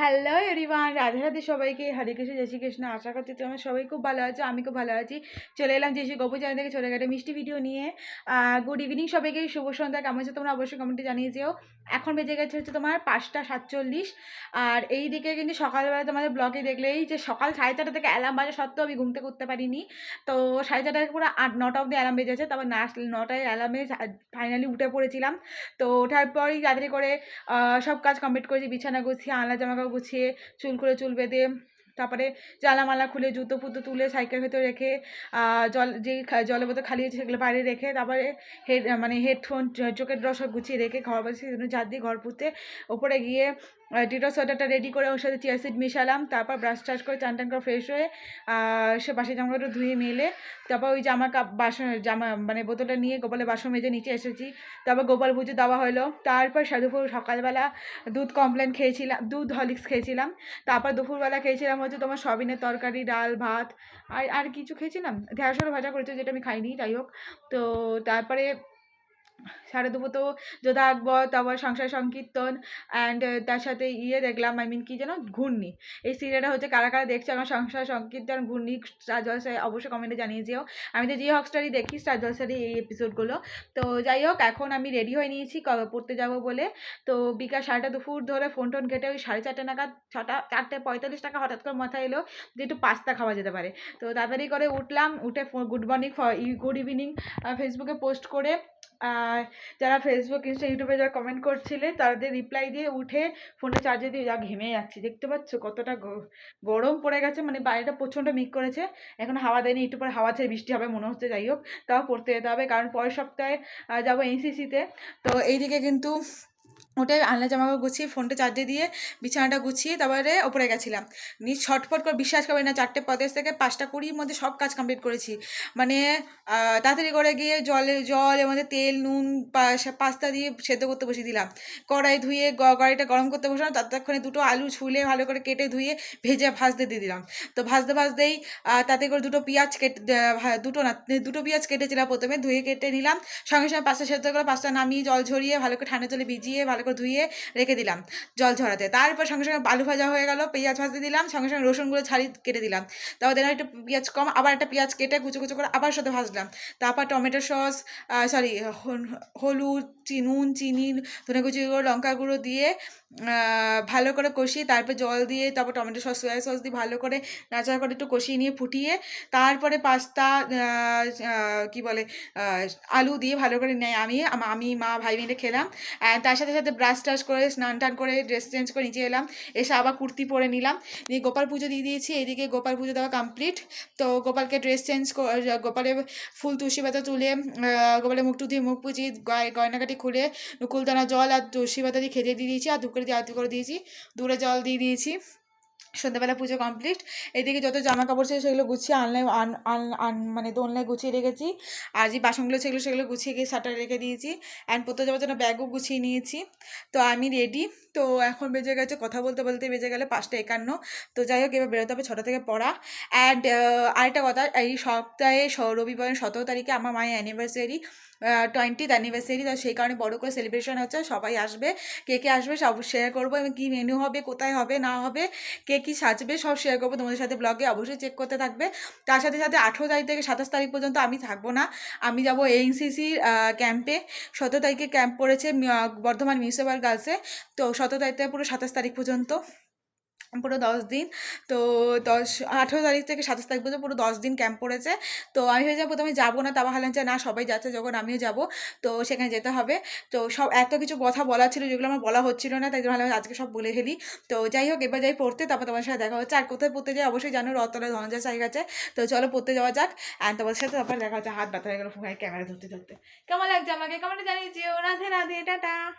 Hello everyone, Radhe Radhe সবাইকে। হরে কৃষ্ণ, জয় শ্রীকৃষ্ণ। আশা করছি তোমরা সবাই খুব ভালো আছো, আমি খুব ভালো আছি। চলে এলাম যে গোপু চ্যানেল থেকে ছোটোখাটো মিষ্টি ভিডিও নিয়ে। গুড ইভিনিং সবাইকে, শুভ সন্ধ্যা। কেমন আছো তোমরা অবশ্যই কমেন্টে জানিয়ে যেও। এখন বেজে গেছে হচ্ছে তোমার 5টা 47। আর এই দিকে কিন্তু সকালবেলা তোমাদের ব্লগে দেখলেই যে সকাল 4:30 থেকে অ্যালার্ম বাজে সত্ত্বেও আমি ঘুম থেকে উঠতে পারিনি। তো 4:30 থেকে পুরো 8-9টা অবধি অ্যালার্ম বেজেছে, তারপর 9টায় অ্যালার্মে ফাইনালি উঠে পড়েছিলাম। তো ওঠার পরই তাড়াতাড়ি করে সব কাজ কমপ্লিট করেছি, বিছানা গুছিয়ে, আলনা জামাকাপড় গুছিয়ে, চুল করে চুল বেঁধে, তারপরে জানামালা খুলে, জুতো ফুতো তুলে সাইকেল ভেতরে রেখে, জলের বোতল খালি হয়েছে সেগুলো বাইরে রেখে, তারপরে হেডফোন, চোখের ড্র সব গুছিয়ে রেখে ঘর বসে ঝাড় দিয়ে ঘর পুঁতে ওপরে গিয়ে ডিটক্স ওয়াটারটা রেডি করে ওর সাথে চিয়া সিড মিশালাম। তারপর ব্রাশ টাশ করে চান টান করে ফ্রেশ হয়ে সে বাসি জামাকাপড় ধুয়ে মেলে, তারপর ওই বোতলটা নিয়ে গোপালে বাসন মেজে নিচে এসেছি। তারপর গোপাল পুজো দেওয়া হলো। তারপর দুপুর সকালবেলা দুধ হরলিক্স খেয়েছিলাম। তারপর দুপুরবেলা খেয়েছিলাম হচ্ছে তোমার সয়াবিনের তরকারি, ডাল, ভাত, আর কিছু খেয়েছিলাম, ঢেঁড়স ভাজা করেছে যেটা আমি খাইনি, যাই হোক। তো তারপরে সাড়ে দুপুর তো যোধা আকবর, তারপর সংসার সংকীর্তন, অ্যান্ড তার সাথে দেখলাম, কি যেন, ঘূর্ণি। এই সিরিয়ালটা হচ্ছে কারা কারা দেখছে আমার সংসার সংকীর্তন, ঘূর্ণি, স্টার জলসায়, অবশ্যই কমেন্টে জানিয়ে যেও। আমি তো জিও হটস্টারই দেখি, স্টার জলসারই এই এপিসোডগুলো। তো যাই হোক, এখন আমি রেডি হয়ে নিয়েছি পড়তে যাব বলে। তো বিকাল 4টা দুপুর ধরে ফোন টোন ঘেটে ওই 4:30 নাগাদ, 4:45 টাকা হঠাৎ করে মাথায় এলো যে একটু পাস্তা খাওয়া যেতে পারে। তো তাড়াতাড়ি করে উঠলাম, উঠে গুড মর্নিং, গুড ইভিনিং ফেসবুকে পোস্ট করে, যারা ফেসবুক, ইনস্টা, ইউটিউবে যারা কমেন্ট করছিলে তাদের রিপ্লাই দিয়ে উঠে ফোনে চার্জে দিয়ে যা ঘেমে যাচ্ছি, দেখতে পাচ্ছ কতটা গরম পড়ে গেছে, বাইরেটা প্রচণ্ড মিক করেছে। এখন হাওয়া দেয়নি, একটু পরে হাওয়া ছেড়ে বৃষ্টি হবে মনে হচ্ছে। যাই হোক, তাও পড়তে যেতে হবে, কারণ পরের সপ্তাহে যাবো এনসিসিতে। তো এইদিকে কিন্তু ওটা আলনা জামাকাপড় গুছিয়ে, ফোনটা চার্জে দিয়ে, বিছানাটা গুছিয়ে তারপরে ওপরে গেছিলাম। ছটফট করে, বিশ্বাস করবে না, 4:35 থেকে 5:20 মধ্যে সব কাজ কমপ্লিট করেছি। তাড়াতাড়ি করে গিয়ে জল এর মধ্যে তেল, নুন, পাস্তা দিয়ে সেদ্ধ করতে বসিয়ে দিলাম। কড়াই ধুয়ে কড়াইটা গরম করতে বসলাম, ততক্ষণে 2টো আলু ছুলে ভালো করে কেটে ধুয়ে ভেজে ভাজতে দিয়ে দিলাম। তো ভাজতেই তাতে করে 2টো পেঁয়াজ দুটো পেঁয়াজ কেটেছিলাম প্রথমে, ধুয়ে কেটে নিলাম। সঙ্গে সঙ্গে পাস্তা সেদ্ধ করে পাস্তা নামিয়ে জল ঝরিয়ে ভালো করে ঠান্ডা জলে ভিজিয়ে ভালো করে ধুয়ে রেখে দিলাম জল ঝরাতে। তারপর সঙ্গে সঙ্গে আলু ভাজা হয়ে গেল, পেঁয়াজ ভাজতে দিলাম, সঙ্গে সঙ্গে রসুনগুলো কেটে দিলাম। তারপর দিলাম একটু পেঁয়াজ কম, আবার একটা পেঁয়াজ কেটে কুচো কুচো করে আবার সাথে ভাজলাম। তারপর টমেটো সস, হলুদ, নুন, চিনি, ধনে কুচি গুঁড়ো, লঙ্কা গুঁড়ো দিয়ে ভালো করে কষিয়ে, তারপর জল দিয়ে, তারপর টমেটো সস, সয়া সস দিয়ে ভালো করে নাড়াচাড়া করে একটু কষিয়ে নিয়ে ফুটিয়ে, তারপরে পাস্তা, আলু দিয়ে ভালো করে আমি মা ভাই মিলে খেলাম। তার সাথে সাথে ব্রাশ টাশ করে, স্নান টান করে, ড্রেস চেঞ্জ করে নিচে এলাম, এসে আবার কুর্তি পরে নিলাম, দিয়ে গোপাল পুজো দিয়ে দিয়েছি। এইদিকে গোপাল পুজো দেওয়া কমপ্লিট। তো গোপালকে ড্রেস চেঞ্জ করে, গোপালের ফুল তুলসী পাতা তুলে, গোপালের মুখ টুক দিয়ে মুখ পুজিয়ে, গয়নাকাটি খুলে, কুলদানা জল আর তুলসী পাতা দিয়ে খেতে দিয়ে দিয়েছি, আর ধূপ করে দিয়ে আরতি করে দিয়েছি, দূরে জল দিয়ে দিয়েছি। সন্ধ্যাবেলা পুজো কমপ্লিট। এদিকে যত জামা কাপড় ছিল সেগুলো গুছিয়ে দোলনায় গুছিয়ে রেখেছি। আর যে বাসনগুলো ছিল সেগুলো গুছিয়ে গিয়ে সাটারে রেখে দিয়েছি। অ্যান্ড পড়তে যাওয়ার জন্য ব্যাগও গুছিয়ে নিয়েছি। তো আমি রেডি। তো এখন বেজে গেছে, কথা বলতে বলতে বেজে গেলে 5:51। তো যাই হোক, এবার বেরোতে হবে 6টা থেকে পড়া। অ্যান্ড আরেকটা কথা, এই সপ্তাহে রবিবার 17 তারিখে আমার মায়ের অ্যানিভার্সারি, 20th অ্যানিভার্সারি। তো সেই কারণে বড় করে সেলিব্রেশন হচ্ছে, সবাই আসবে। কে কে আসবে সব শেয়ার করবো, এবং কী মেনু হবে, কোথায় হবে না হবে, কে কী সাজবে সব শেয়ার করবো তোমাদের সাথে ব্লগে, অবশ্যই চেক করতে থাকবে। তার সাথে সাথে 18 তারিখ থেকে 27 তারিখ পর্যন্ত আমি থাকবো না, আমি যাবো এনসিসির ক্যাম্পে। 17 তারিখে ক্যাম্প পড়েছে বর্ধমান মিউনিসিপ্যাল গার্লসে। তো 17 তারিখ থেকে পুরো 27 তারিখ পর্যন্ত, পুরো 10 দিন। তো 18 তারিখ থেকে 27 তারিখ পর্যন্ত পুরো 10 দিন ক্যাম্প পড়েছে। তো আমি ভেবে প্রথমে যাবো না, তা ভাবলাম যে না, সবাই যাচ্ছে যখন আমিও যাব, তো সেখানে যেতে হবে। তো সব এত কিছু কথা বলা ছিল যেগুলো আমার বলা হচ্ছিল না, তাই ভাবলাম আজকে সব বলে ফেলি। তো যাই হোক, এবার যাই পড়তে, তারপর তোমার সাথে দেখা হচ্ছে। আর কোথায় পড়তে যাই অবশ্যই জানো, রথতলা ধনঞ্জয় সাই গেছে। তো চলো পড়তে যাওয়া যাক, অ্যান্ড তোমাদের সাথে তারপর দেখা হচ্ছে। হাত ব্যথা হয়ে গেলো ক্যামেরা ধরতে ধরতে। কেমন লাগছে আমাকে কমেন্টে জানিয়েছি। রাধে রাধে, টাটা।